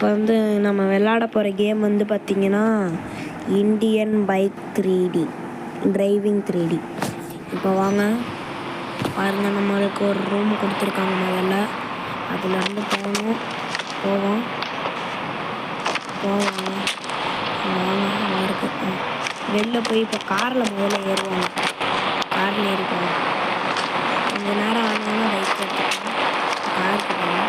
இப்போ வந்து நம்ம விளாட போகிற கேம் வந்து பார்த்திங்கன்னா Indian bike 3D driving 3D. இப்போ வாங்க பாருங்கள், நம்மளுக்கு ஒரு ரூம் கொடுத்துருக்காங்க. முதல்ல அதுலேருந்து போவோம் வாங்க இருக்கு. வெளில போய் இப்போ காரில் முதல்ல ஏறுவாங்க. காரில் ஏறி போவோம். கொஞ்ச நேரம் ஆனாலும் பைக் எடுத்துக்கோங்க. காருக்கு போவோம்.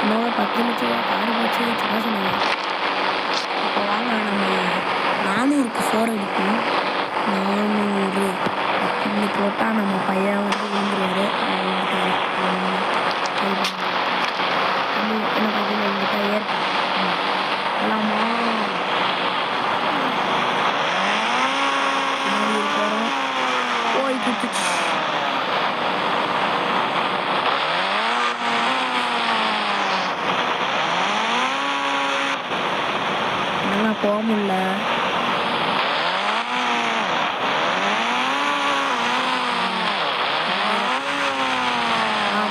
இன்னொரு 10 லட்சம் காரு போச்சு சொன்னாங்க. இப்போ வாங்க நம்ம 400க்கு 4 அடிக்கணும். 400 அப்படின்னு போட்டால் நம்ம பையன் வந்து விழுந்துருவாரு. என்ன பார்த்தீங்கன்னா எங்கிட்ட ஏற்பலாமா போகிறோம். போய் குத்துச்சு. போக முடியல.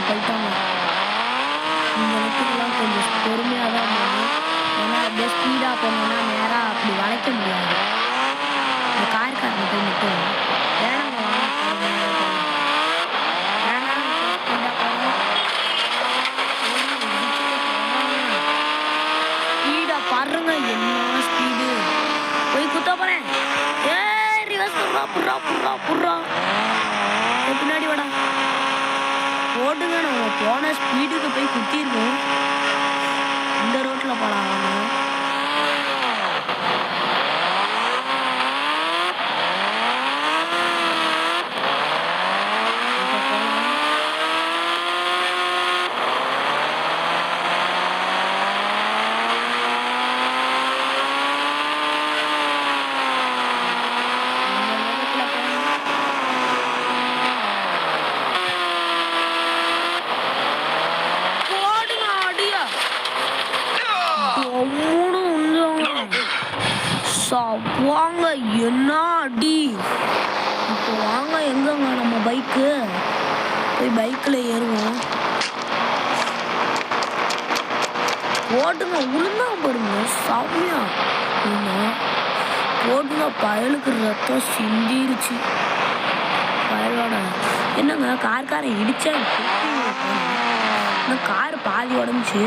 போயிட்டாங்க. இந்த இடத்துக்குலாம் கொஞ்சம் பொறுமையாக தான் போகணும். ஏன்னா அப்படியே ஸ்பீடாக போனோம்னா நேராக அப்படி வளைக்க முடியாது. இந்த காருக்காரங்க போய் மட்டும் பாருங்க என்ன ஸ்பீடு. போய் குத்த போறேன். பின்னாடி வாடா. ஓடுங்க, நம்ம போன ஸ்பீடுக்கு போய் குத்திருக்கோம். இந்த ரோட்ல போலாம். வாங்க என்ன அடி. இப்போ வாங்க எங்கங்க நம்ம பைக்கு. போய் பைக்கில் ஏறுவோம். ஓட்டுங்க, உளுந்தா பாருங்க சாமியா ஓட்டுங்க. பயலுக்கு ரத்தம் சிந்திருச்சு. பயலோட என்னங்க கார்காரன் இடிச்சா கார் பாதி உடஞ்சி.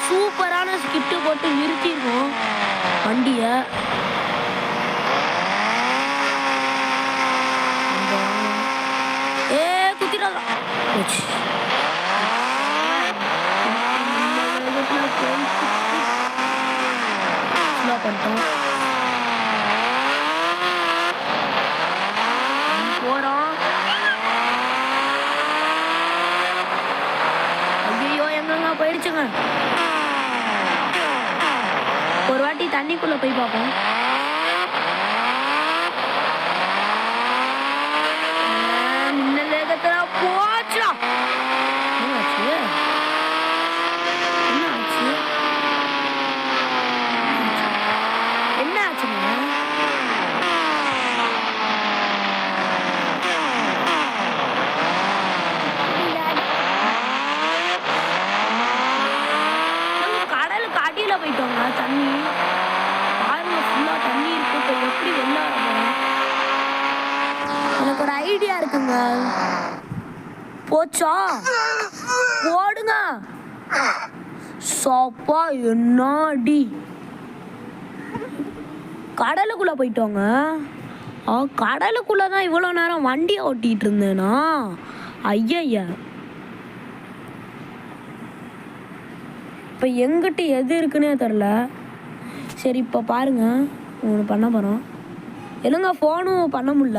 சூப்பரான ஸ்கிட்டு போட்டு நிறுத்திருக்கோம் வண்டியை. குத்திடாதான் பண்ணிட்டோம். போறோம். ஐயோ எங்கங்க போயிடுச்சுங்க. ஒரு வாட்டி தண்ணிக்குள்ள போய் பார்ப்போம். மின்னல் வேகத்துல போச்சுடா. என்ன ஆச்சுங்க? கடலுக்கு அடியில போயிட்டோங்க. தண்ணி பாருங்க, ஃபுல்லா தண்ணி இருக்கு. இப்போ எப்படி வெளில வரணும்? எனக்கு ஒரு ஐடியா இருக்குங்க. போச்சா போடுங்க. சப்பா என்ன அடி. கடலுக்குள்ள போயிட்டோங்க. கடலுக்குள்ளதான் இவ்வளோ நேரம் வண்டியை ஓட்டிட்டு இருந்தேனா? ஐயா இப்போ எங்கிட்ட எது இருக்குன்னே தெரில. சரி இப்போ பாருங்க, ஒன்று பண்ண போகிறோம். இல்லைங்க ஃபோனும் பண்ண முடில.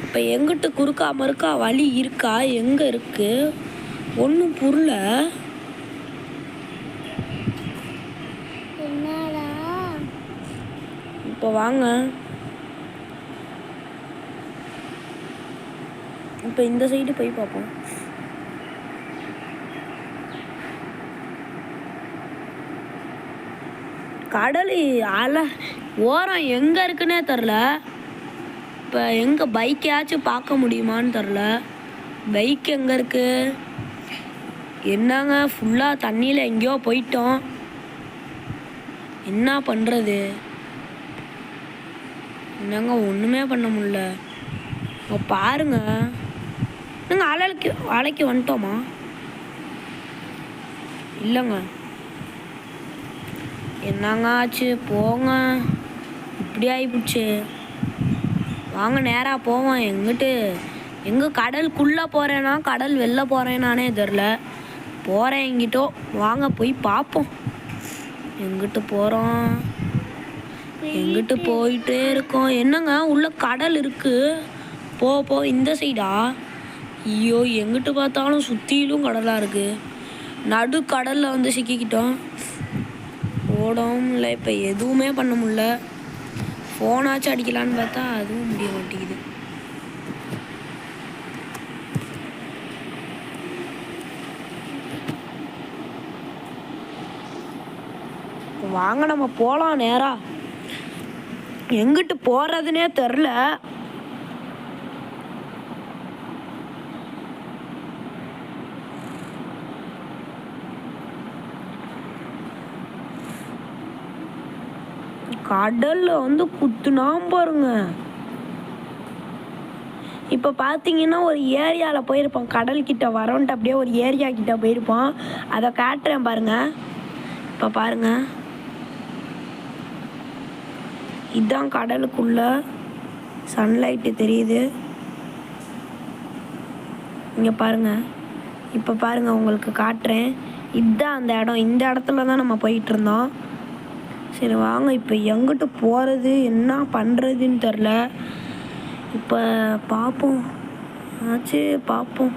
இப்போ எங்கிட்ட குறுக்கா மறுக்கா வழி இருக்கா, எங்கே இருக்குது ஒன்றும் புரியல. இப்போ வாங்க, இப்போ இந்த சைடு போய் பார்ப்போம். கடல் அலை ஓரம் எங்கே இருக்குன்னே தெரில. இப்போ எங்கே பைக்கையாச்சும் பார்க்க முடியுமான்னு தெரில. பைக் எங்கே இருக்குது? என்னங்க ஃபுல்லாக தண்ணியில் எங்கேயோ போயிட்டோம். என்ன பண்ணுறது? என்னங்க ஒன்றுமே பண்ண முடியல. பாருங்க, நாங்கள் அலைக்கு வந்துட்டோமா? இல்லைங்க. என்னங்க ஆச்சு? போங்க, இப்படி ஆகிப்போச்சு. வாங்க நேராக போவோம். எங்கே கடலுக்குள்ளே போகிறேன்னா கடல் வெளில போகிறேன்னானே தெரில. போகிறேன் எங்கிட்டோ. வாங்க போய் பார்ப்போம். எங்கிட்ட போகிறோம், எங்கிட்ட போயிட்டே இருக்கோம். என்னங்க உள்ள கடல் இருக்குது. போ இந்த சைடா? ஐயோ, எங்கிட்ட பார்த்தாலும் சுற்றிலும் கடலாக இருக்குது. நடு கடலில் வந்து சிக்கிக்கிட்டோம். ஓடவும் இல்லை, இப்போ எதுவுமே பண்ண முடியல. ஃபோனாச்சும் அடிக்கலான்னு பார்த்தா அதுவும் முடிய மாட்டேங்குது. வாங்க நம்ம போகலாம் நேரா. எங்கிட்டு போகிறதுனே தெரில. கடலில் வந்து குத்துனா பாருங்க. இப்போ பார்த்தீங்கன்னா ஒரு ஏரியாவில் போயிருப்போம். கடல்கிட்ட வரோன்ட்டு அப்படியே ஒரு ஏரியா கிட்ட போயிருப்போம். அதை காட்டுறேன் பாருங்க. இப்போ பாருங்க, இதுதான் கடலுக்குள்ள சன்லைட்டு தெரியுது. இங்கே பாருங்க. இப்போ பாருங்க, உங்களுக்கு காட்டுறேன். இதுதான் அந்த இடம். இந்த இடத்துல தான் நம்ம போயிட்டு இருந்தோம். சரி வாங்க, இப்போ எங்கிட்ட போகிறது என்ன பண்ணுறதுன்னு தெரில. இப்போ பார்ப்போம், பார்ப்போம்.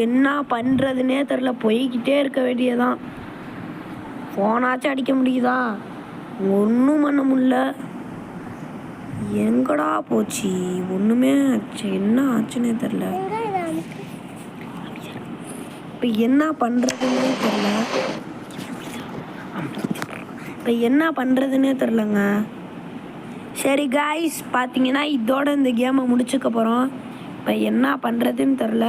என்ன பண்ணுறதுனே தெரில. போய்கிட்டே இருக்க வேண்டியதான். ஃபோனாச்சும் அடிக்க முடியுதா? ஒன்றும் பண்ண முடியல. எங்கடா போச்சு? ஒன்றுமே ஆச்சு. என்ன ஆச்சுன்னே தெரில. இப்போ என்ன பண்ணுறதுன்னே தெரில. இப்போ என்ன பண்ணுறதுன்னே தெரிலங்க. சரி காய்ஸ், பார்த்தீங்கன்னா இதோட இந்த கேமை முடிச்சுக்க போகிறோம். இப்போ என்ன பண்ணுறதுன்னு தெரில.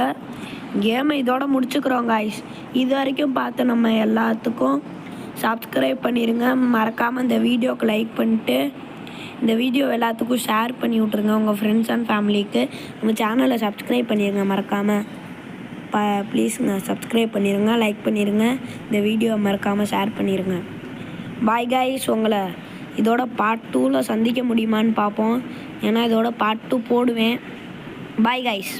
கேமை இதோட முடிச்சுக்கிறோம் காய்ஸ். இது வரைக்கும் பார்த்து நம்ம எல்லாத்துக்கும் சப்ஸ்கிரைப் பண்ணிடுங்க. மறக்காமல் இந்த வீடியோவுக்கு லைக் பண்ணிட்டு இந்த வீடியோ எல்லாத்துக்கும் ஷேர் பண்ணி விட்ருங்க உங்கள் ஃப்ரெண்ட்ஸ் அண்ட் ஃபேமிலிக்கு. நம்ம சேனலை சப்ஸ்கிரைப் பண்ணிடுங்க மறக்காமல். ப்ளீஸுங்க சப்ஸ்கிரைப் பண்ணிடுங்க, லைக் பண்ணிடுங்க, இந்த வீடியோவை மறக்காமல் ஷேர் பண்ணிடுங்க. Bye guys. உங்களை இதோட பார்ட் 2ல் சந்திக்க முடியுமான்னு பார்ப்போம். ஏன்னா இதோட பார்ட் 2 போடுவேன். Bye guys.